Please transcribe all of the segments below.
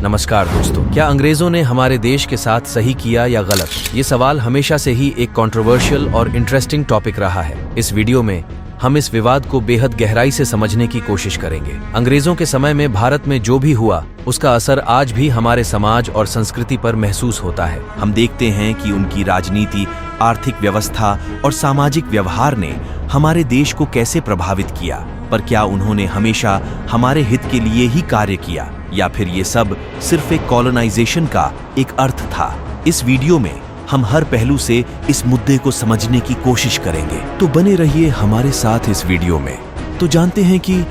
नमस्कार दोस्तों, क्या अंग्रेजों ने हमारे देश के साथ सही किया या गलत? ये सवाल हमेशा से ही एक कंट्रोवर्शियल और इंटरेस्टिंग टॉपिक रहा है। इस वीडियो में हम इस विवाद को बेहद गहराई से समझने की कोशिश करेंगे। अंग्रेजों के समय में भारत में जो भी हुआ, उसका असर आज भी हमारे समाज और संस्कृति पर महसूस होता है। हम देखते हैं कि उनकी राजनीति, आर्थिक व्यवस्था और सामाजिक व्यवहार ने हमारे देश को कैसे प्रभावित किया। पर क्या उन्होंने हमेशा हमारे हित के लिए ही कार्य किया, या फिर ये सब सिर्फ एक कॉलोनाइजेशन का एक अर्थ था? इस वीडियो में हम हर पहलू से इस मुद्दे को समझने की कोशिश करेंगे, तो बने रहिए हमारे साथ इस वीडियो में। तो जानते हैं कि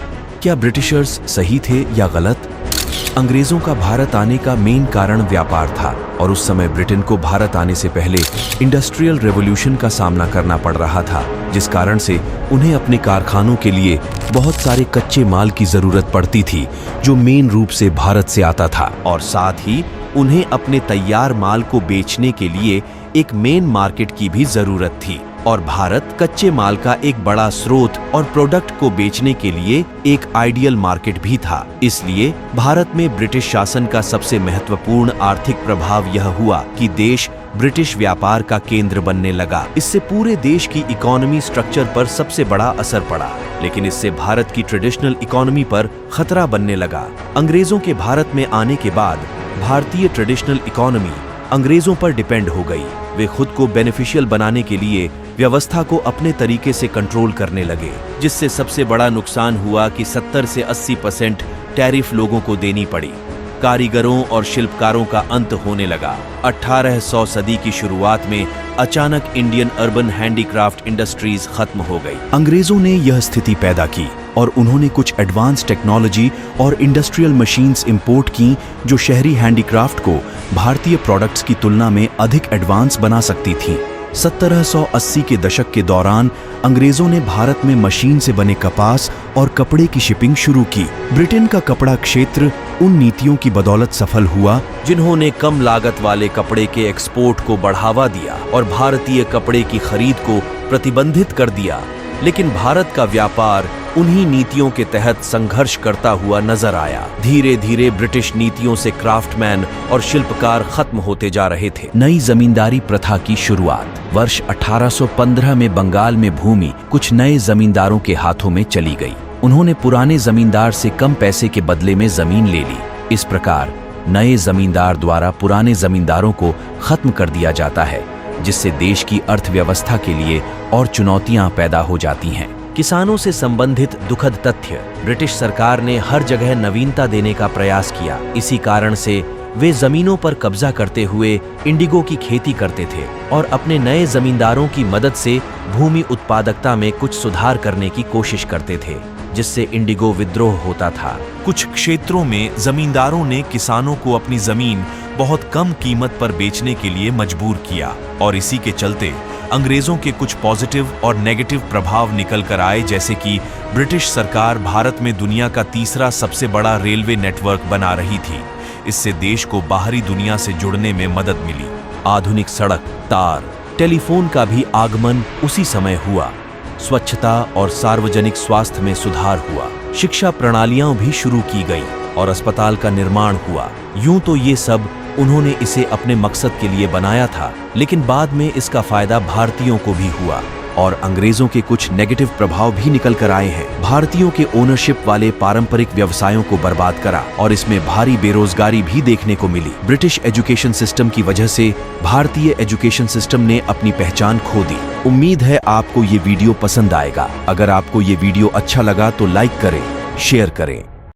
क्या ब्रिटिशर्स सही थे या गलत? अंग्रेजों का भारत आने का मेन कारण व्यापार था, और उस समय ब्रिटेन को भारत आने से पहले इंडस्ट्रियल रेवोल्यूशन का सामना करना पड़ रहा था, जिस कारण से उन्हें अपने कारखानों के लिए बहुत सारे कच्चे माल की जरूरत पड़ती थी, जो मेन रूप से भारत से आता था। और साथ ही उन्हें अपने तैयार माल को बेचने के लिए एक मेन मार्केट की भी जरूरत थी, और भारत कच्चे माल का एक बड़ा स्रोत और प्रोडक्ट को बेचने के लिए एक आइडियल मार्केट भी था। इसलिए भारत में ब्रिटिश शासन का सबसे महत्वपूर्ण आर्थिक प्रभाव यह हुआ कि देश ब्रिटिश व्यापार का केंद्र बनने लगा। इससे पूरे देश की इकोनॉमी स्ट्रक्चर पर सबसे बड़ा असर पड़ा, लेकिन इससे भारत की ट्रेडिशनल इकोनॉमी पर खतरा बनने लगा। अंग्रेजों के भारत में आने के बाद भारतीय ट्रेडिशनल इकोनॉमी अंग्रेजों पर डिपेंड हो गई। वे खुद को बेनिफिशियल बनाने के लिए व्यवस्था को अपने तरीके से कंट्रोल करने लगे, जिससे सबसे बड़ा नुकसान हुआ कि 70 से 80% टैरिफ लोगों को देनी पड़ी। कारीगरों और शिल्पकारों का अंत होने लगा। 1800 सदी की शुरुआत में अचानक इंडियन अर्बन हैंडीक्राफ्ट इंडस्ट्रीज खत्म हो गई। अंग्रेजों ने यह स्थिति पैदा की और उन्होंने कुछ एडवांस टेक्नोलॉजी और इंडस्ट्रियल मशीन्स इंपोर्ट की, जो शहरी हैंडीक्राफ्ट को भारतीय प्रोडक्ट्स की तुलना में अधिक एडवांस बना सकती थी। 1780 के दशक के दौरान अंग्रेजों ने भारत में मशीन से बने कपास और कपड़े की शिपिंग शुरू की। ब्रिटेन का कपड़ा क्षेत्र उन नीतियों की बदौलत सफल हुआ जिन्होंने कम लागत वाले कपड़े के एक्सपोर्ट को बढ़ावा दिया और भारतीय कपड़े की खरीद को प्रतिबंधित कर दिया। लेकिन भारत का व्यापार उन्हीं नीतियों के तहत संघर्ष करता हुआ नजर आया। धीरे धीरे ब्रिटिश नीतियों से क्राफ्टमैन और शिल्पकार खत्म होते जा रहे थे। नई जमींदारी प्रथा की शुरुआत वर्ष 1815 में बंगाल में भूमि कुछ नए जमींदारों के हाथों में चली गई। उन्होंने पुराने जमींदार से कम पैसे के बदले में जमीन ले ली। इस प्रकार नए जमींदार द्वारा पुराने जमींदारों को खत्म कर दिया जाता है, जिससे देश की अर्थव्यवस्था के लिए और चुनौतियां पैदा हो जाती हैं। किसानों से संबंधित दुखद तथ्य: ब्रिटिश सरकार ने हर जगह नवीनता देने का प्रयास किया। इसी कारण से वे जमीनों पर कब्जा करते हुए इंडिगो की खेती करते थे और अपने नए जमींदारों की मदद से भूमि उत्पादकता में कुछ सुधार करने की कोशिश करते थे, जिससे इंडिगो विद्रोह होता था। कुछ क्षेत्रों में जमींदारों ने किसानों को अपनी जमीन बहुत कम कीमत पर बेचने के लिए मजबूर किया, और इसी के चलते अंग्रेजों के कुछ पॉजिटिव और नेगेटिव प्रभाव निकल कर आए, जैसे कि ब्रिटिश सरकार भारत में दुनिया का तीसरा सबसे बड़ा रेलवे नेटवर्क बना रही थी। इससे देश को बाहरी दुनिया से जुड़ने में मदद मिली। आधुनिक सड़क, तार, टेलीफोन का भी आगमन उसी समय हुआ। स्वच्छता और सार्वजनिक स्वास्थ्य में सुधार हुआ। शिक्षा प्रणालियां भी शुरू की गई और अस्पताल का निर्माण हुआ। यूं तो ये सब उन्होंने इसे अपने मकसद के लिए बनाया था, लेकिन बाद में इसका फायदा भारतीयों को भी हुआ और अंग्रेजों के कुछ नेगेटिव प्रभाव भी निकल कर आए हैं। भारतीयों के ओनरशिप वाले पारंपरिक व्यवसायों को बर्बाद करा और इसमें भारी बेरोजगारी भी देखने को मिली। ब्रिटिश एजुकेशन सिस्टम की वजह से भारतीय एजुकेशन सिस्टम ने अपनी पहचान खो दी। उम्मीद है आपको ये वीडियो पसंद आएगा। अगर आपको ये वीडियो अच्छा लगा तो लाइक करें, शेयर करें